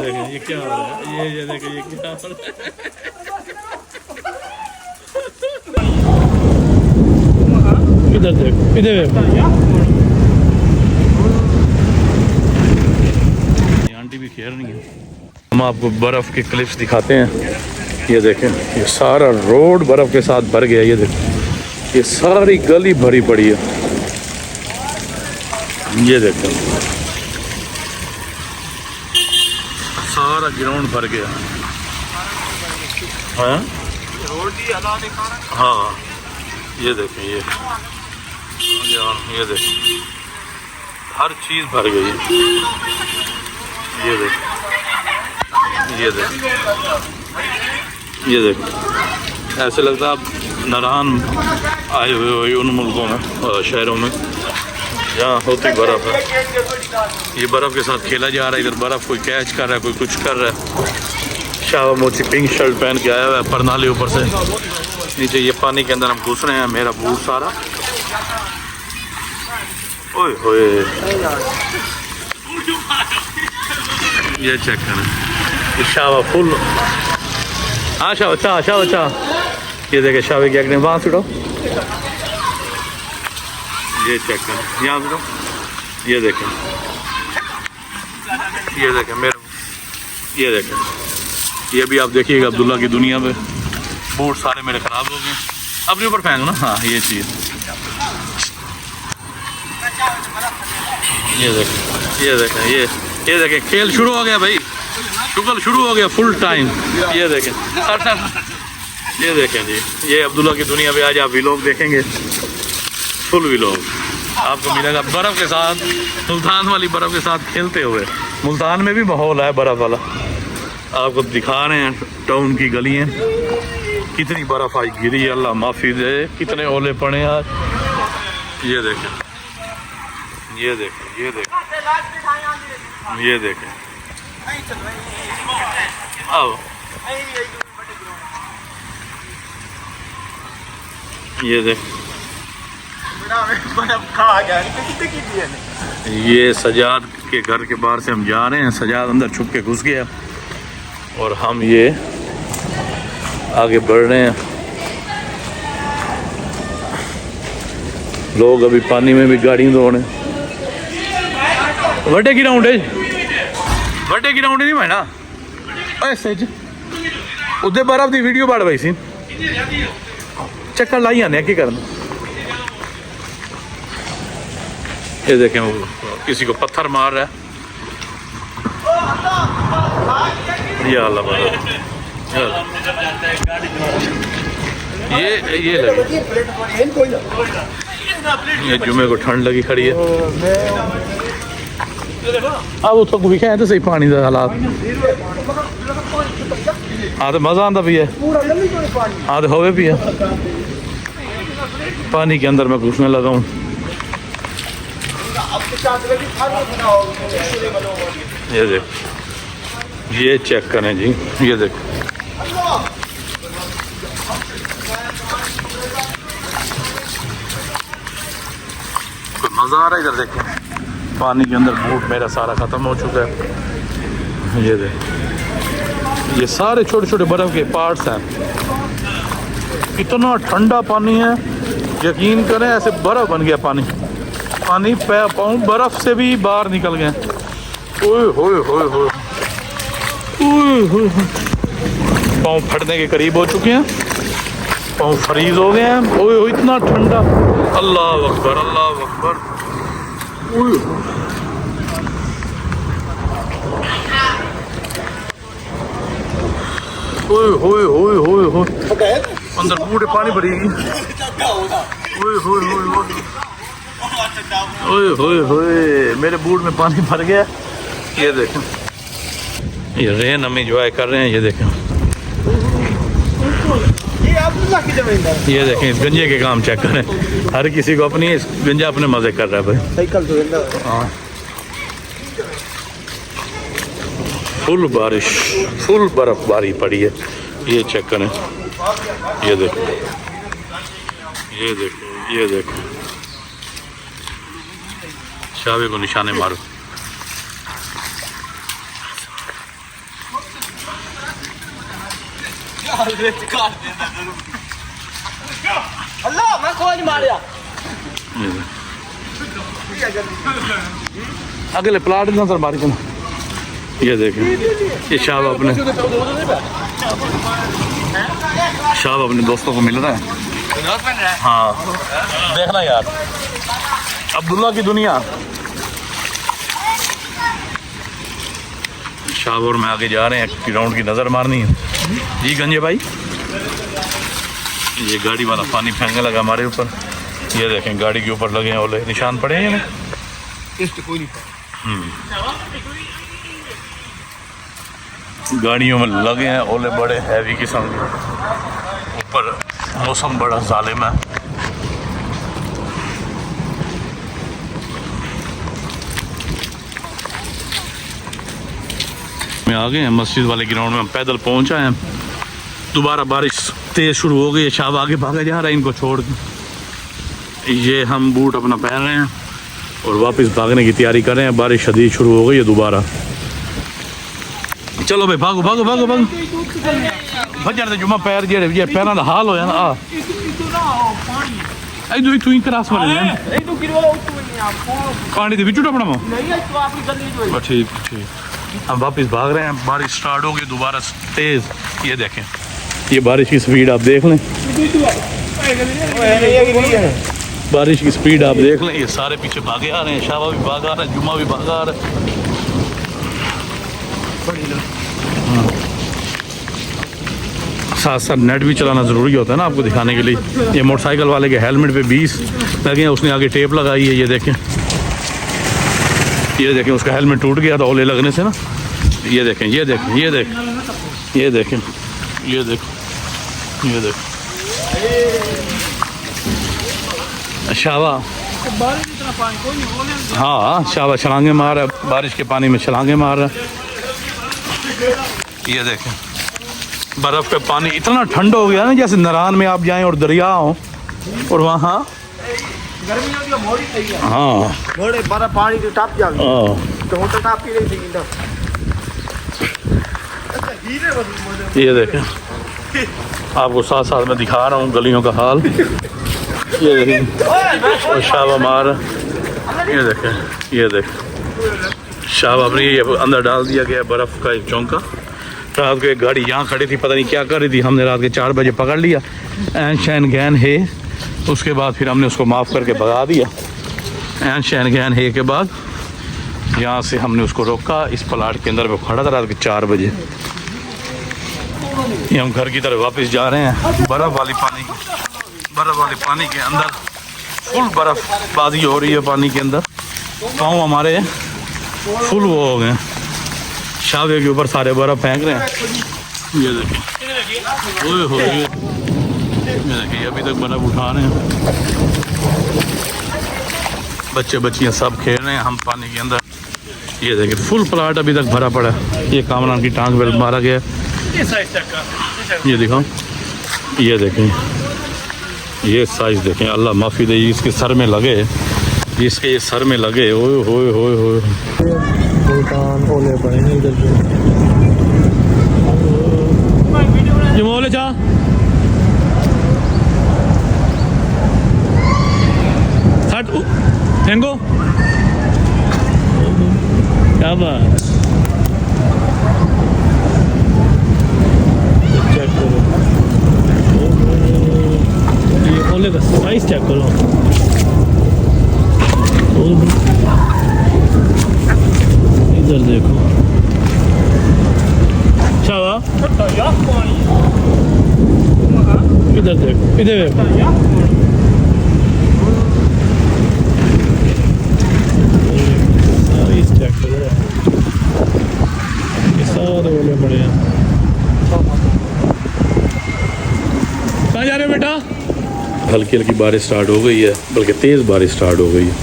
देखें ये क्या हो रहा है, ये देखें ये क्या हो रहा है। इधर देखो, इधर देखो। ये आंटी भी खेल रही है। हम आपको बर्फ के क्लिप्स दिखाते हैं। ये देखें, ये सारा रोड बर्फ के साथ भर गया। ये देखें, ये सारी गली भरी पड़ी है। ये देखें, सारा ग्राउंड भर गया। हाँ हाँ, ये देखें, ये देखें, हर चीज़ भर गई है। ये देखें, ये देखें, ये देखें, ऐसे लगता है आप नारायण आए हुए हो उन मुल्कों में, शहरों में जहाँ होती बर्फ़ है। ये बर्फ़ के साथ खेला जा रहा है। इधर बर्फ़ कोई कैच कर रहा है, कोई कुछ कर रहा है। शावा मोची पिंक शर्ट पहन के आया हुआ है, परनाले ऊपर से नीचे। ये पानी के अंदर हम घुस रहे हैं, मेरा बूट सारा। ओए होए, ये चेक करें, ये शावा फुल। हाँ शावा चा, शावा चा। ये देखे शावे की एक्टिंग। वहाँ सुटो, ये चेक करें, यहाँ सुटो। ये देखें, ये देखें मेरे, ये देखें, ये भी आप देखिएगा अब्दुल्ला की दुनिया में। बूट सारे मेरे ख़राब हो गए। अपने ऊपर फेंक ना। हाँ ये चीज़, ये देखें, ये देखें, ये देखें, खेल शुरू हो गया भाई, शुगल शुरू हो गया फुल टाइम। ये देखें सर, ये देखें जी, ये अब्दुल्ला की दुनिया पे आज आप व्लॉग देखेंगे, फुल व्लॉग आपको मिलेगा बर्फ़ के साथ, मुल्तान वाली बर्फ़ के साथ खेलते हुए। मुल्तान में भी माहौल है बर्फ़ वाला। आपको दिखा रहे हैं टाउन की गलियाँ, कितनी बर्फ़ आज गिरी। अल्लाह माफ़ी दे, कितने ओले पड़े आज। ये देखें, ये देखें, ये देखें, ये देखें। आओ, ये देख, ये सजाद के घर के बाहर से हम जा रहे हैं। सजाद अंदर छुप के घुस गया और हम ये आगे बढ़ रहे हैं। लोग अभी पानी में भी गाड़ी दौड़ रहे हैं। वड्डे ग्राउंड है, वड्डे ग्राउंड नहीं भाई ना। ऐसे उधर बर्फ की वीडियो बाड़ भाई सी चक्कर लाई आने की करना। ये देखें, वो किसी को पत्थर मार रहा है। ये अल्लाह ये लगी, ये जुमे को ठंड लगी खड़ी है। अब उतो दिखे तो सही पानी का हालात। हाँ तो मज़ा आता भी है। हाँ तो होवे भी है। पानी के अंदर मैं घुसने लगा हूँ। ये देख, ये चेक करें जी, ये देख, मज़ा आ रहा है। इधर देखें, पानी के अंदर बूट मेरा सारा ख़त्म हो चुका है। ये देख, ये सारे छोटे छोटे बर्फ़ के पार्ट्स हैं। इतना ठंडा पानी है, यकीन करें ऐसे बर्फ़ बन गया पानी। पानी पाँव बर्फ़ से भी बाहर निकल गए। ओए होए होए होए, पाँव फटने के करीब हो चुके हैं, पाँव फ्रीज हो गए हैं। ओए हो, इतना ठंडा। अल्लाह अकबर, अल्लाह अकबर। ओए होए होए होए होए, अंदर बूढ़े पानी भरेगी। ओए होए होए होए, ओए होए होए, मेरे बूट में पानी भर गया। ये देखें, ये रेन हम एंजॉय कर रहे हैं। ये देखें, ये देखें, इस गंजे के काम चेक करें। हर किसी को अपनी, इस गंजा अपने मजे कर रहा है भाई। हाँ, फुल बारिश, फुल बर्फबारी पड़ी है। ये चेक करें, ये देखो, ये देखो, ये देखो। शावे को निशाने मारो। अल्लाह मैं खोज मारिया अगले प्लाट नजर मारी तुम। ये देखें, ये शाह अपने दोस्तों को मिल रहा है। हाँ देखना यार, अब्दुल्ला की दुनिया। शाह और मैं आगे जा रहे हैं, ग्राउंड की नज़र मारनी है जी गंजे भाई। ये गाड़ी वाला पानी फेंकने लगा हमारे ऊपर। ये देखें गाड़ी के ऊपर लगे हैं ओले, निशान पड़े हैं ना। गाड़ियों में लगे हैं ओले बड़े हैवी किस्म के। ऊपर मौसम बड़ा जालिम है। में आ गए हैं मस्जिद वाले ग्राउंड में, हम पैदल पहुंच आए हैं। दोबारा बारिश तेज शुरू हो गई है, शाह आगे भागा जा रहा है इनको छोड़ के। ये हम बूट अपना पहन रहे हैं और वापस भागने की तैयारी कर रहे हैं। बारिश शदीद शुरू हो गई है दोबारा। चलो भाई भागो भागो भागो भागो भजन जुम्मा पैर जे पैरों का हाल होया ना। आ तू ही क्रॉस वाले पानी के बिचू टपना ठीक ठीक। हम वापस भाग रहे हैं, बारिश स्टार्ट हो गई दोबारा तेज। ये देखें, ये बारिश की स्पीड आप देख लें, बारिश की स्पीड आप देख लें। ये सारे पीछे भागे आ रहे हैं, शाबा भी भागा आ रहा है, जुम्मा भी भागा आ रहा है। साथ साथ नेट भी चलाना ज़रूरी होता है ना आपको दिखाने के लिए। ये मोटरसाइकिल वाले के हेलमेट पे 20 लगे हैं, उसने आगे टेप लगाई है। ये देखें, ये देखें उसका हेलमेट टूट गया था ओले लगने से ना। ये देखें, ये देखें, ये देखें, ये देखें, ये देखें, ये देखें शाबा। हाँ शाबा छलांगे मार रहा है, बारिश के पानी में छलांगे मार रहा है। ये देखें बर्फ़ का पानी इतना ठंडा हो गया ना, जैसे नारायण में आप जाएं और दरिया हो और वहाँ हाँ बड़ा पानी तो टप जा ये देखें, आपको साथ साथ में दिखा रहा हूँ गलियों का हाल। ये देखें और शाबा मार, ये देखें, ये देखें शाबा अपनी ये अंदर डाल दिया गया बर्फ़ का एक चौंका। रात को एक गाड़ी यहाँ खड़ी थी, पता नहीं क्या कर रही थी। हमने रात के 4 बजे पकड़ लिया, एन शैन गैन है। उसके बाद फिर हमने उसको माफ़ करके भगा दिया। एन शैन गैन है के बाद यहाँ से हमने उसको रोका। इस प्लाट के अंदर वो खड़ा था रात के 4 बजे। ये हम घर की तरफ वापस जा रहे हैं। बर्फ़ वाले पानी के अंदर फुल बर्फ़बाजी हो रही है पानी के अंदर। पाँव हमारे फुल वो हो गए, शावे के ऊपर सारे बर्फ़ फेंक रहे हैं। ये देखिए, ओए हो ये देखिए अभी तक बर्फ़ उठा रहे हैं। बच्चे बच्चियाँ सब खेल रहे हैं, हम पानी के अंदर। ये देखिए फुल प्लाट अभी तक भरा पड़ा है। ये कामरान की टांग पर मारा गया। ये दिखाओ, ये देखें, ये साइज देखें। अल्लाह माफ़ी दे, इसके सर में लगे, इसके ये सर में लगे। ओए होए होए होए ओले पड़े हैं इधर ये मोले जा। हट थैंको, क्या बात। चेक करो ये ओले का साइज चेक करो। इधर देखो शाबा, इधर देखो, इधर देखो। साइज चेक करो, ये सारे ओले पड़े हैं। कहाँ जा रहे हो बेटा? हल्की हल्की बारिश स्टार्ट हो गई है, बल्कि तेज़ बारिश स्टार्ट हो गई है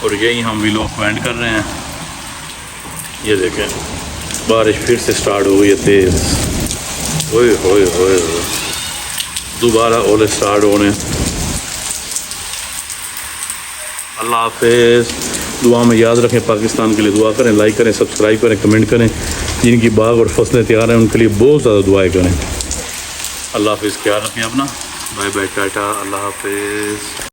और यही हम व्लॉग एंड कर रहे हैं। ये देखें बारिश फिर से स्टार्ट हो गई है तेज़। ओए होए होए दोबारा ओले स्टार्ट होने। अल्लाह हाफिज़। दुआ में याद रखें, पाकिस्तान के लिए दुआ करें, लाइक करें, सब्सक्राइब करें, कमेंट करें। जिनकी बाग और फसलें तैयार हैं उनके लिए बहुत ज़्यादा दुआएं करें। अल्लाह हाफिज़, ख्याल रखें अपना। बाय बाय, टाटा, अल्लाह हाफिज़।